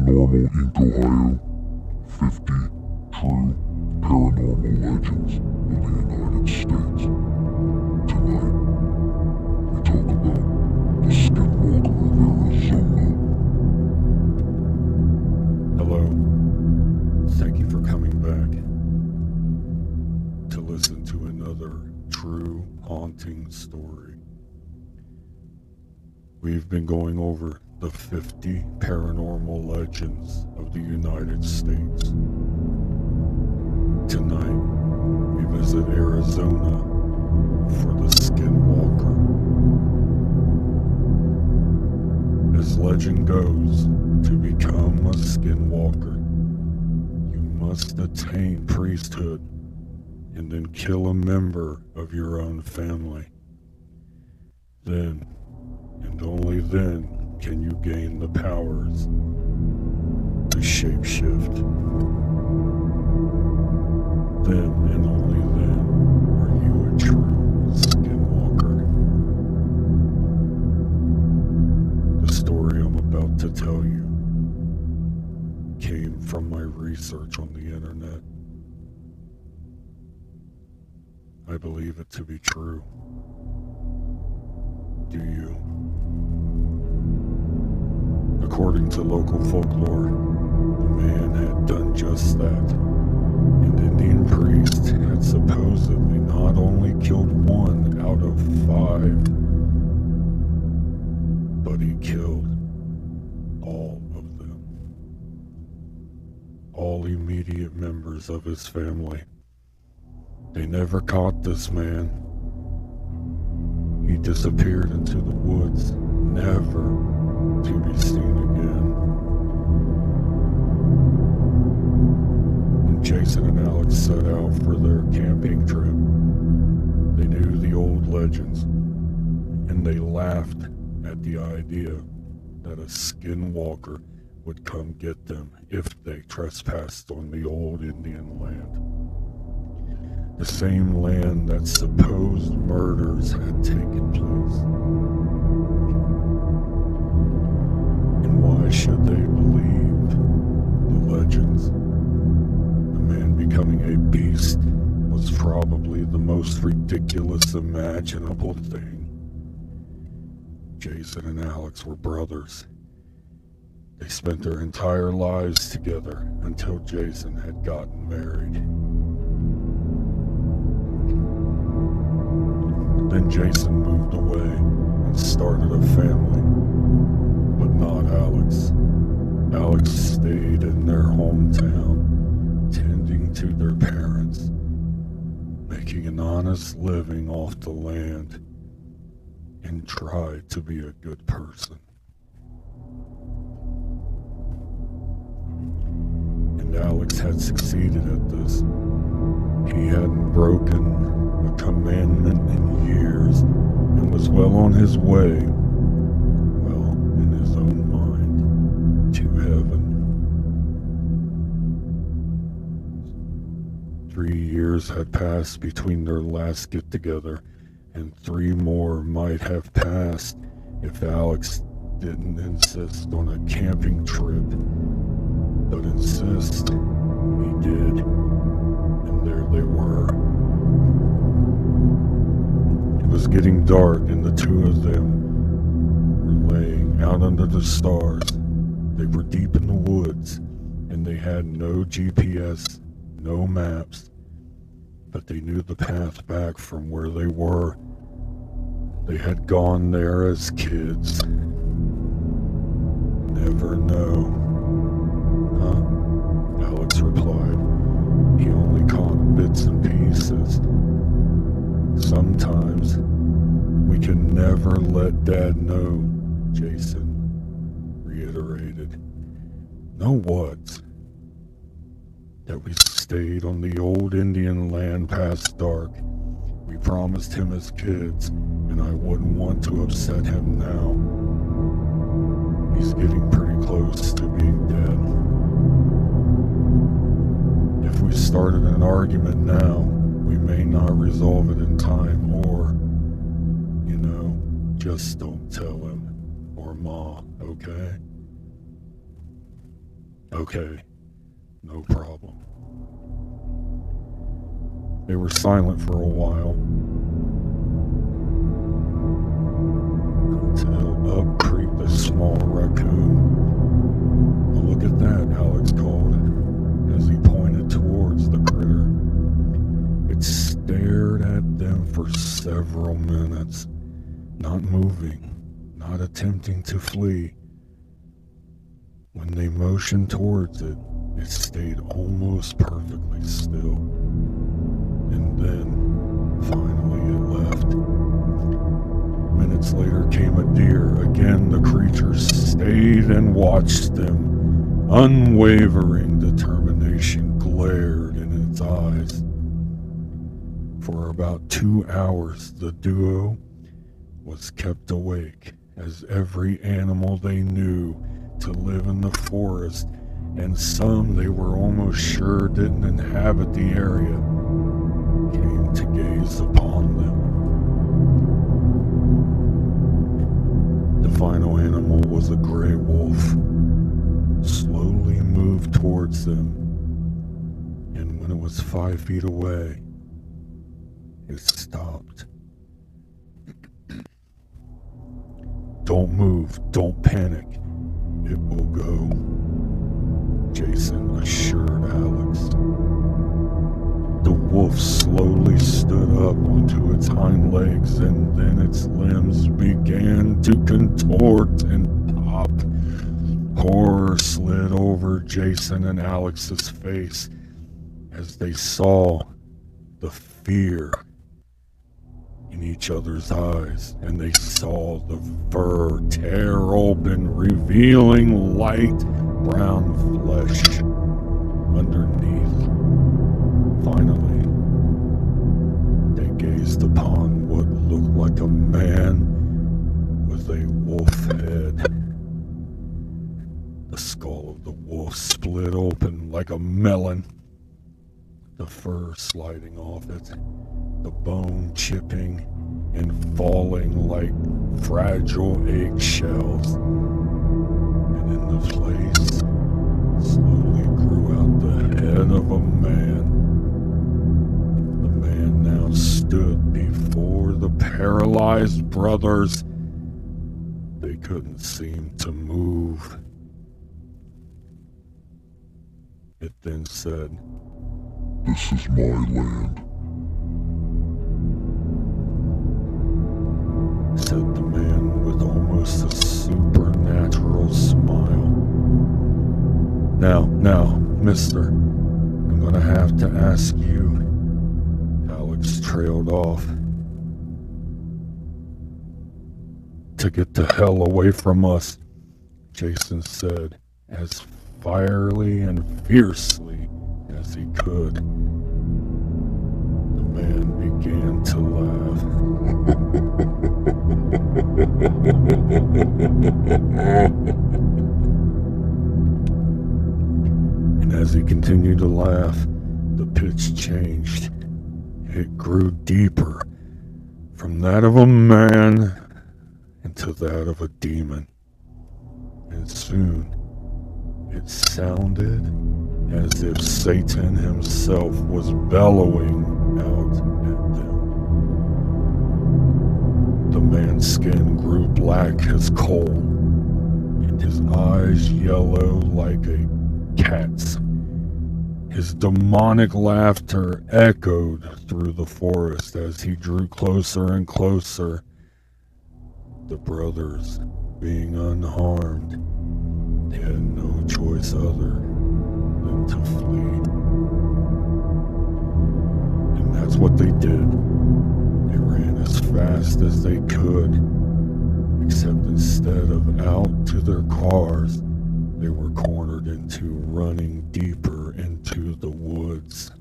Paranormal Inc. Ohio, 50 true paranormal legends of the United States. Tonight, we talk about the Skinwalker of Arizona. Hello. Thank you for coming back to listen to another true haunting story. We've been going over the 50 paranormal legends of the United States. Tonight, we visit Arizona for the Skinwalker. As legend goes, to become a Skinwalker, you must attain priesthood and then kill a member of your own family. Then, and only then, can you gain the powers to shapeshift. Then and only then are you a true Skinwalker. The story I'm about to tell you came from my research on the internet. I believe it to be true. Do you? According to local folklore, the man had done just that. An Indian priest had supposedly not only killed 1 out of 5, but he killed all of them. All immediate members of his family. They never caught this man. He disappeared into the woods, never to be seen again. When Jason and Alex set out for their camping trip, they knew the old legends, and they laughed at the idea that a Skinwalker would come get them if they trespassed on the old Indian land. The same land that supposed murders had taken place. And why should they believe the legends? The man becoming a beast was probably the most ridiculous imaginable thing. Jason and Alex were brothers. They spent their entire lives together until Jason had gotten married. Then Jason moved away and started a family, but not Alex. Alex stayed in their hometown, tending to their parents, making an honest living off the land, and tried to be a good person. And Alex had succeeded at this. He hadn't broken a commandment in years and was well on his way, well, in his own mind, to heaven. 3 years had passed between their last get-together, and 3 more might have passed if Alex didn't insist on a camping trip. But insist, he did, and there they were. It was getting dark, and the 2 of them were laying out under the stars. They were deep in the woods, and they had no GPS, no maps, but they knew the path back from where they were. They had gone there as kids. Never know. Huh? Alex replied. He only caught bits and pieces. Sometimes we can never let Dad know, Jason reiterated. Know what? That we stayed on the old Indian land past dark. We promised him as kids, and I wouldn't want to upset him now. He's getting pretty close to being dead. If we started an argument now, we may not resolve it in time, or, just don't tell him or Ma, okay? Okay, no problem. They were silent for a while, until up creeped a small raccoon. "Oh, look at that," Alex called, as he pointed towards the critter. It stared at them for several minutes, not moving, not attempting to flee. When they motioned towards it, it stayed almost perfectly still. And then, finally, it left. Minutes later came a deer. Again, the creature stayed and watched them. Unwavering determination glared in its eyes. For about 2 hours, the duo was kept awake, as every animal they knew to live in the forest, and some they were almost sure didn't inhabit the area, came to gaze upon them. The final animal was a gray wolf. Slowly moved towards them, and when it was 5 feet away, it stopped. "Don't move, don't panic. It will go," Jason assured Alex. The wolf slowly stood up onto its hind legs, and then its limbs began to contort and pop. Horror slid over Jason and Alex's face as they saw the fear in each other's eyes, and they saw the fur tear open, revealing light brown flesh underneath. Finally, they gazed upon what looked like a man with a wolf head. The skull of the wolf split open like a melon, the fur sliding off it, the bone chipping and falling like fragile eggshells. And in the place slowly grew out the head of a man. The man now stood before the paralyzed brothers. They couldn't seem to move. It then said, "This is my land," said the man with almost a supernatural smile. Now, mister, I'm gonna have to ask you." Alex trailed off. "To get the hell away from us," Jason said, as fiercely and fiercely as he could. The man began to laugh. And as he continued to laugh, the pitch changed. It grew deeper, from that of a man into that of a demon. And soon, it sounded as if Satan himself was bellowing out at them. The man's skin grew black as coal, and his eyes yellow like a cat's. His demonic laughter echoed through the forest as he drew closer and closer. The brothers, being unharmed, they had no choice other than to flee. And that's what they did. They ran as fast as they could, except instead of out to their cars, they were cornered into running deeper into the woods.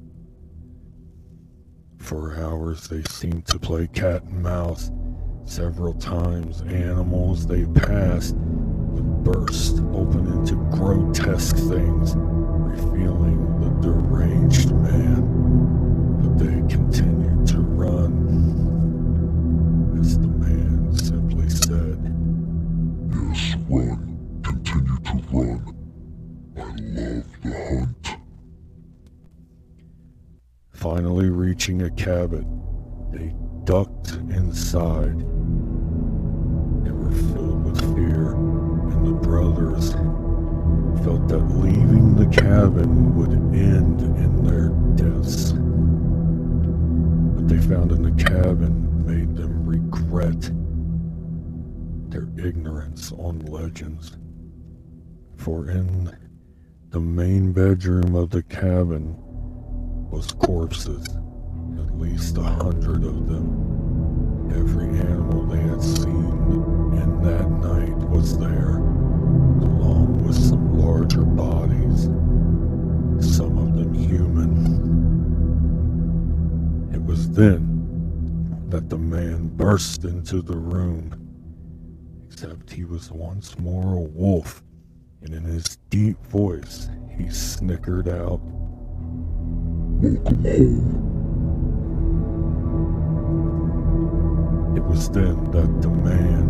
For hours they seemed to play cat and mouse. Several times animals they passed would burst open into grotesque things, revealing the deranged man. But they continued to run, as the man simply said, "Yes, run. Continue to run. I love the hunt. Finally reaching a cabin, they ducked inside. They were filled with fear, and the brothers felt that leaving the cabin would end in their deaths. What they found in the cabin made them regret their ignorance on legends. For in the main bedroom of the cabin was corpses, at least 100 of them. Every animal they had seen in that night was there, along with some larger bodies, some of them human. It was then that the man burst into the room, except he was once more a wolf, and in his deep voice he snickered out, Welcome home. It was then that the man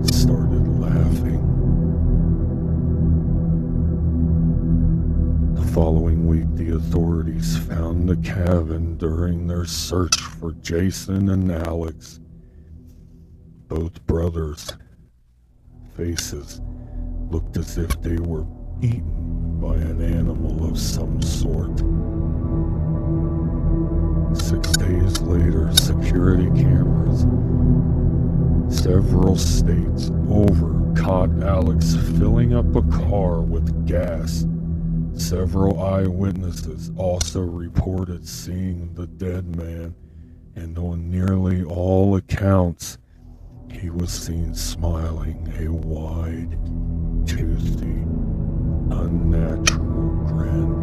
started laughing. The following week, the authorities found the cabin during their search for Jason and Alex. Both brothers' faces looked as if they were eaten by an animal of some sort. 6 days later, security cameras, several states over, caught Alex filling up a car with gas. Several eyewitnesses also reported seeing the dead man, and on nearly all accounts, he was seen smiling a wide, toothy, unnatural grin.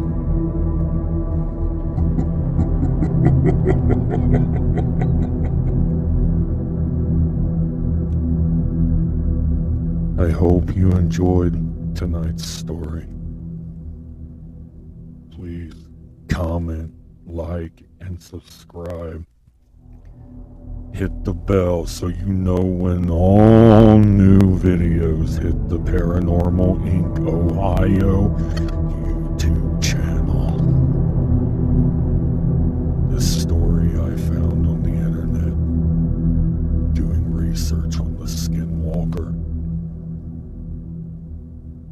I hope you enjoyed tonight's story. Please comment, like, and subscribe. Hit the bell so you know when all new videos hit the Paranormal Inc. Ohio YouTube channel. This story I found on the internet doing research on the Skinwalker.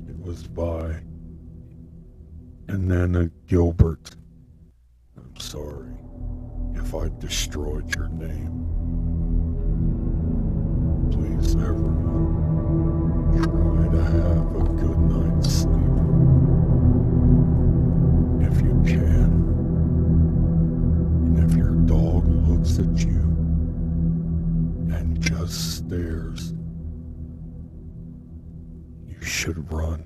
It was by Anana Gilbert. I'm sorry if I destroyed your name. Please, everyone, try to have a good night's sleep if you can. And if your dog looks at you and just stares, you should run.